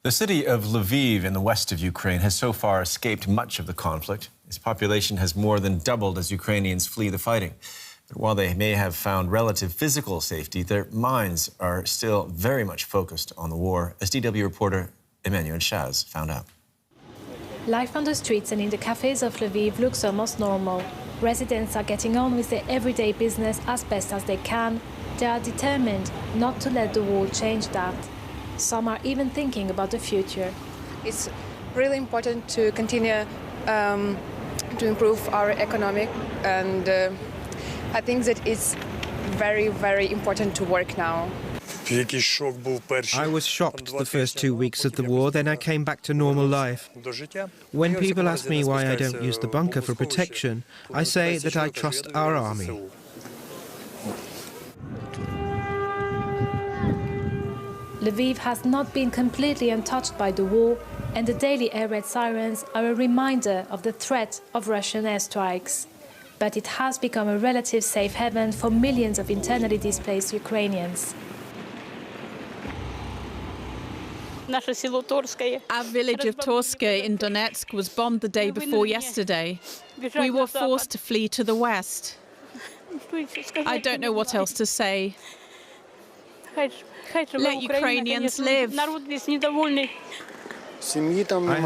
The city of Lviv in the west of Ukraine has so far escaped much of the conflict. Its population has more than doubled as Ukrainians flee the fighting. But while they may have found relative physical safety, their minds are still very much focused on the war, as DW reporter Emmanuel Chaz found out. Life on the streets and in the cafes of Lviv looks almost normal. Residents are getting on with their everyday business as best as they can. They are determined not to let the war change that. Some are even thinking about the future. It's really important to continue to improve our economic, and I think that it's very, very important to work now. I was shocked the first 2 weeks of the war, then I came back to normal life. When people ask me why I don't use the bunker for protection, I say that I trust our army. Lviv has not been completely untouched by the war, and the daily air raid sirens are a reminder of the threat of Russian airstrikes. But it has become a relative safe haven for millions of internally displaced Ukrainians. Our village of Torske in Donetsk was bombed the day before yesterday. We were forced to flee to the west. I don't know what else to say. Let Ukrainians live. I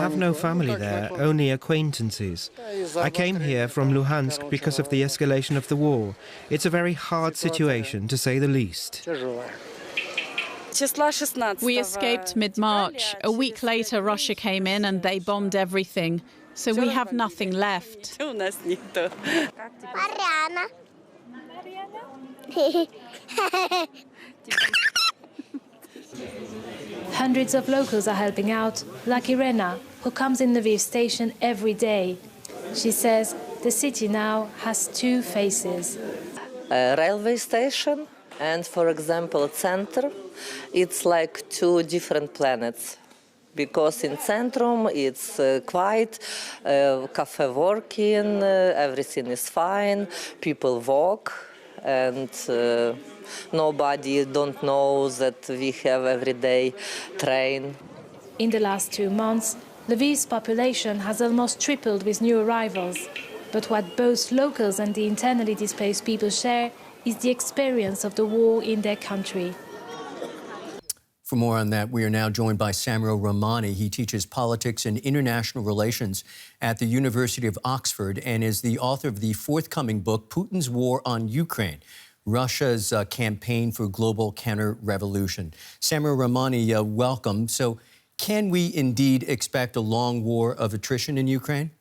have no family there, only acquaintances. I came here from Luhansk because of the escalation of the war. It's a very hard situation, to say the least. We escaped mid-March. A week later, Russia came in and they bombed everything. So we have nothing left. Hundreds of locals are helping out, like Irena, who comes in Lviv station every day. She says the city now has two faces. A railway station and, for example, center, it's like two different planets. Because in Centrum it's quiet, cafe working, everything is fine, people walk, and nobody don't know that we have everyday train. In the last 2 months, Lviv's population has almost tripled with new arrivals. But what both locals and the internally displaced people share is the experience of the war in their country. For more on that, we are now joined by Romani. He teaches politics and international relations at the University of Oxford and is the author of the forthcoming book, Putin's War on Ukraine, Russia's Campaign for Global Counter-Revolution. Romani, welcome. So can we indeed expect a long war of attrition in Ukraine?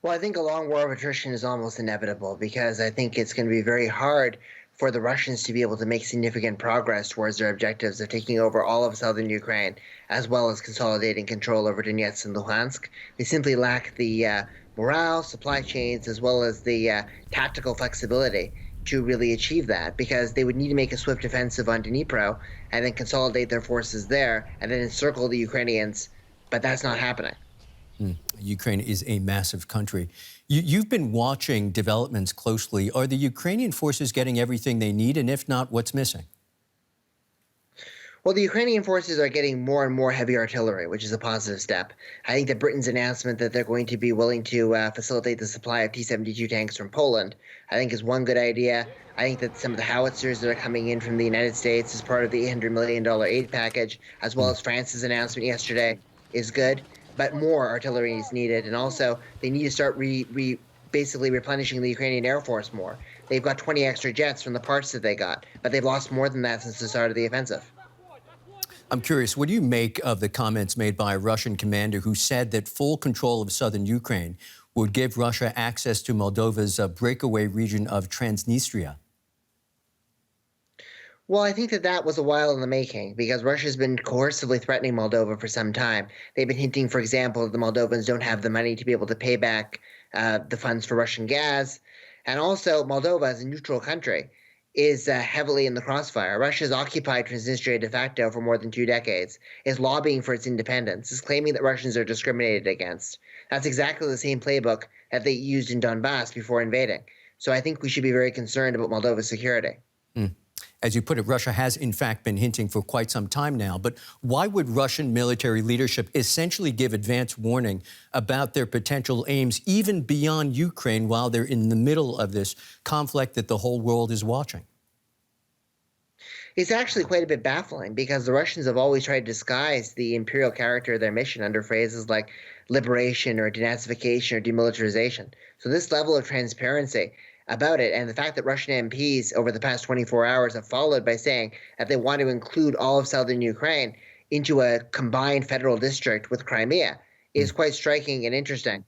Well, I think a long war of attrition is almost inevitable because I think it's going to be very hard for the Russians to be able to make significant progress towards their objectives of taking over all of southern Ukraine, as well as consolidating control over Donetsk and Luhansk. They simply lack the morale, supply chains, as well as the tactical flexibility to really achieve that, because they would need to make a swift offensive on Dnipro and then consolidate their forces there and then encircle the Ukrainians, but that's not happening. Ukraine is a massive country. You've been watching developments closely. Are the Ukrainian forces getting everything they need? And if not, what's missing? Well, the Ukrainian forces are getting more and more heavy artillery, which is a positive step. I think that Britain's announcement that they're going to be willing to facilitate the supply of T-72 tanks from Poland, I think is one good idea. I think that some of the howitzers that are coming in from the United States as part of the $800 million aid package, as well as France's announcement yesterday, is good. But more artillery is needed, and also they need to start basically replenishing the Ukrainian Air Force more. They've got 20 extra jets from the parts that they got, but they've lost more than that since the start of the offensive. I'm curious, what do you make of the comments made by a Russian commander who said that full control of southern Ukraine would give Russia access to Moldova's breakaway region of Transnistria? Well, I think that was a while in the making, because Russia's been coercively threatening Moldova for some time. They've been hinting, for example, that the Moldovans don't have the money to be able to pay back the funds for Russian gas. And also, Moldova, as a neutral country, is heavily in the crossfire. Russia's occupied Transnistria de facto for more than 2 decades, is lobbying for its independence, is claiming that Russians are discriminated against. That's exactly the same playbook that they used in Donbass before invading. So I think we should be very concerned about Moldova's security. As you put it, Russia has, in fact, been hinting for quite some time now. But why would Russian military leadership essentially give advance warning about their potential aims, even beyond Ukraine, while they're in the middle of this conflict that the whole world is watching? It's actually quite a bit baffling because the Russians have always tried to disguise the imperial character of their mission under phrases like liberation or denazification or demilitarization. So this level of transparency about it, and the fact that Russian MPs over the past 24 hours have followed by saying that they want to include all of southern Ukraine into a combined federal district with Crimea, is quite striking and interesting.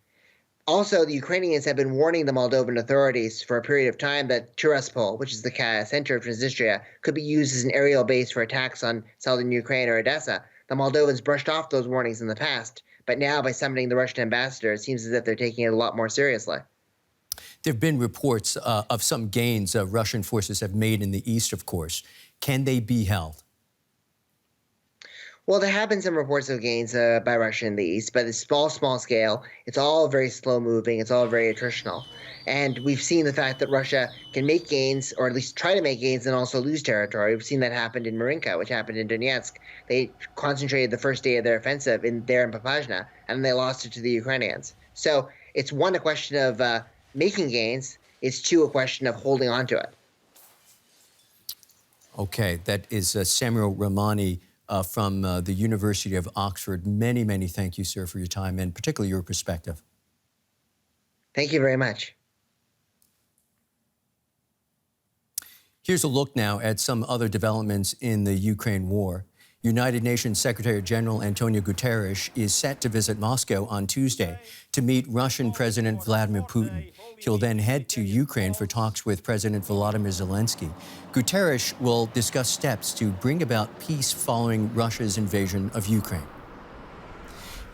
Also, the Ukrainians have been warning the Moldovan authorities for a period of time that Tiraspol, which is the center of Transnistria, could be used as an aerial base for attacks on southern Ukraine or Odessa. The Moldovans brushed off those warnings in the past, but now by summoning the Russian ambassador, it seems as if they're taking it a lot more seriously. There have been reports of some gains Russian forces have made in the east, of course. Can they be held? Well, there have been some reports of gains by Russia in the east, but it's small scale. It's all very slow moving. It's all very attritional. And we've seen the fact that Russia can make gains, or at least try to make gains, and also lose territory. We've seen that happen in Marinka, which happened in Donetsk. They concentrated the first day of their offensive in Papazhna, and they lost it to the Ukrainians. So it's one, a question of making gains. It's two, a question of holding on to it. Okay, that is Samuel Romani from the University of Oxford. Many, many thank you, sir, for your time and particularly your perspective. Thank you very much. Here's a look now at some other developments in the Ukraine war. United Nations Secretary General Antonio Guterres is set to visit Moscow on Tuesday to meet Russian President Vladimir Putin. He'll then head to Ukraine for talks with President Volodymyr Zelenskyy. Guterres will discuss steps to bring about peace following Russia's invasion of Ukraine.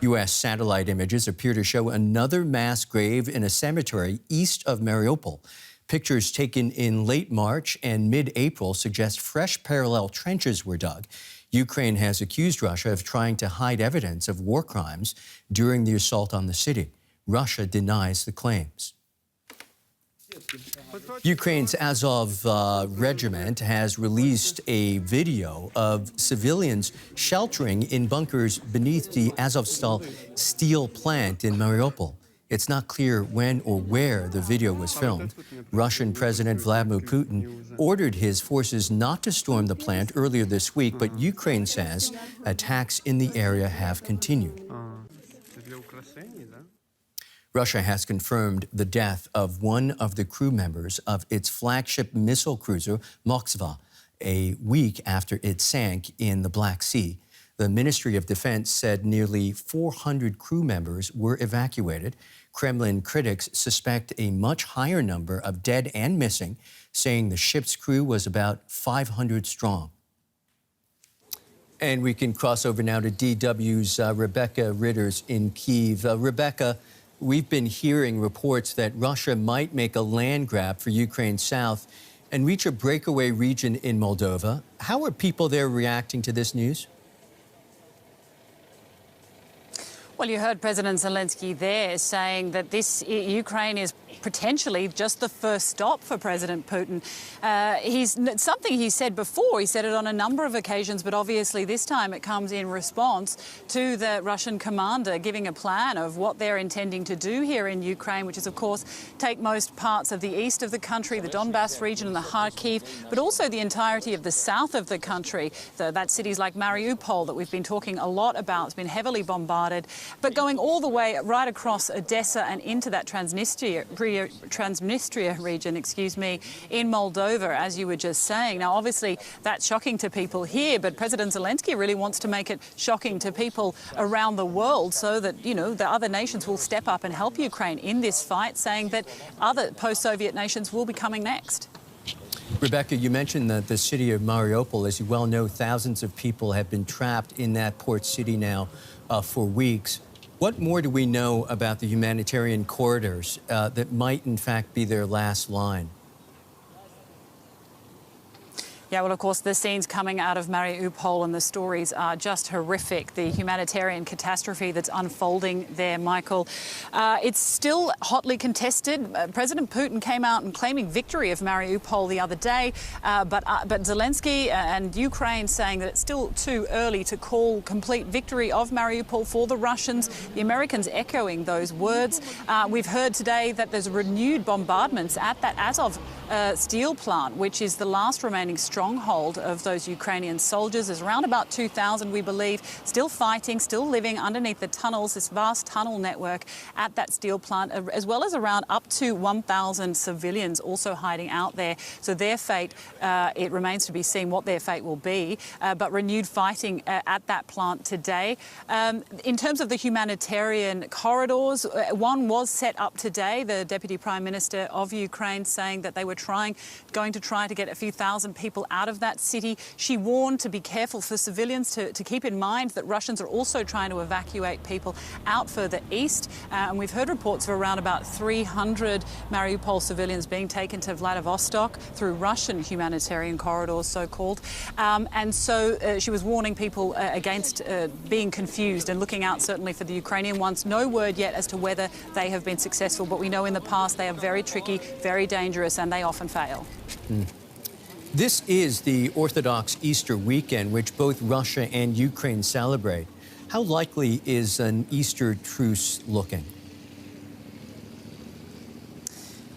U.S. satellite images appear to show another mass grave in a cemetery east of Mariupol. Pictures taken in late March and mid-April suggest fresh parallel trenches were dug. Ukraine has accused Russia of trying to hide evidence of war crimes during the assault on the city. Russia denies the claims. Ukraine's Azov Regiment has released a video of civilians sheltering in bunkers beneath the Azovstal steel plant in Mariupol. It's not clear when or where the video was filmed. Russian President Vladimir Putin ordered his forces not to storm the plant earlier this week, but Ukraine says attacks in the area have continued. Russia has confirmed the death of one of the crew members of its flagship missile cruiser, Moskva, a week after it sank in the Black Sea. The Ministry of Defense said nearly 400 crew members were evacuated. Kremlin critics suspect a much higher number of dead and missing, saying the ship's crew was about 500 strong. And we can cross over now to DW's Rebecca Ritters in Kiev. Rebecca, we've been hearing reports that Russia might make a land grab for Ukraine's south and reach a breakaway region in Moldova. How are people there reacting to this news? Well, you heard President Zelenskyy there saying that Ukraine is potentially just the first stop for President Putin. Something he said before. He said it on a number of occasions, but obviously this time it comes in response to the Russian commander giving a plan of what they're intending to do here in Ukraine, which is, of course, take most parts of the east of the country, the Donbass region and the Kharkiv, but also the entirety of the south of the country. That's cities like Mariupol that we've been talking a lot about. It's been heavily bombarded. But going all the way right across Odessa and into that Transnistria region, in Moldova, as you were just saying. Now, obviously, that's shocking to people here, but President Zelenskyy really wants to make it shocking to people around the world so that, the other nations will step up and help Ukraine in this fight, saying that other post-Soviet nations will be coming next. Rebecca, you mentioned that the city of Mariupol. As you well know, thousands of people have been trapped in that port city now for weeks. What more do we know about the humanitarian corridors that might, in fact, be their last line? Yeah, well, of course, the scenes coming out of Mariupol and the stories are just horrific. The humanitarian catastrophe that's unfolding there, Michael. It's still hotly contested. President Putin came out and claiming victory of Mariupol the other day, but Zelenskyy and Ukraine saying that it's still too early to call complete victory of Mariupol for the Russians. The Americans echoing those words. We've heard today that there's renewed bombardments at that Azov steel plant, which is the last remaining stronghold of those Ukrainian soldiers. There's around about 2,000, we believe, still fighting, still living underneath the tunnels, this vast tunnel network at that steel plant, as well as around up to 1,000 civilians also hiding out there. So their fate, it remains to be seen what their fate will be, but renewed fighting at that plant today. In terms of the humanitarian corridors, one was set up today. The Deputy Prime Minister of Ukraine saying that they were going to try to get a few thousand people out of that city. She warned to be careful for civilians to keep in mind that Russians are also trying to evacuate people out further east. And we've heard reports of around about 300 Mariupol civilians being taken to Vladivostok through Russian humanitarian corridors, so-called. And so she was warning people against being confused and looking out certainly for the Ukrainian ones. No word yet as to whether they have been successful, but we know in the past they are very tricky, very dangerous, and they often fail. This is the Orthodox Easter weekend, which both Russia and Ukraine celebrate. How likely is an Easter truce looking?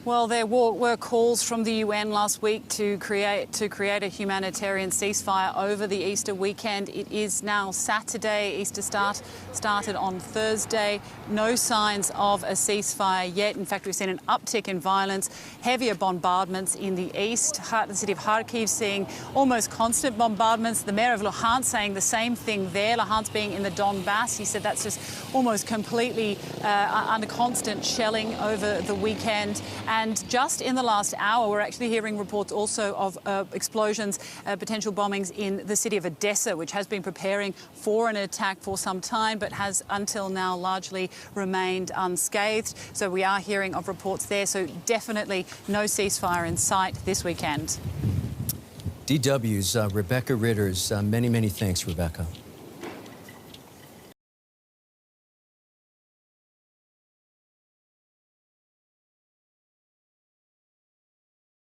Well, there were calls from the UN last week to create a humanitarian ceasefire over the Easter weekend. It is now Saturday. Easter started on Thursday. No signs of a ceasefire yet. In fact, we've seen an uptick in violence, heavier bombardments in the east. The city of Kharkiv seeing almost constant bombardments. The mayor of Luhansk saying the same thing there. Luhansk being in the Donbass. He said that's just almost completely under constant shelling over the weekend. And just in the last hour, we're actually hearing reports also of explosions, potential bombings in the city of Odessa, which has been preparing for an attack for some time, but has until now largely remained unscathed. So we are hearing of reports there. So definitely no ceasefire in sight this weekend. DW's Rebecca Ritter's. Many, many thanks, Rebecca.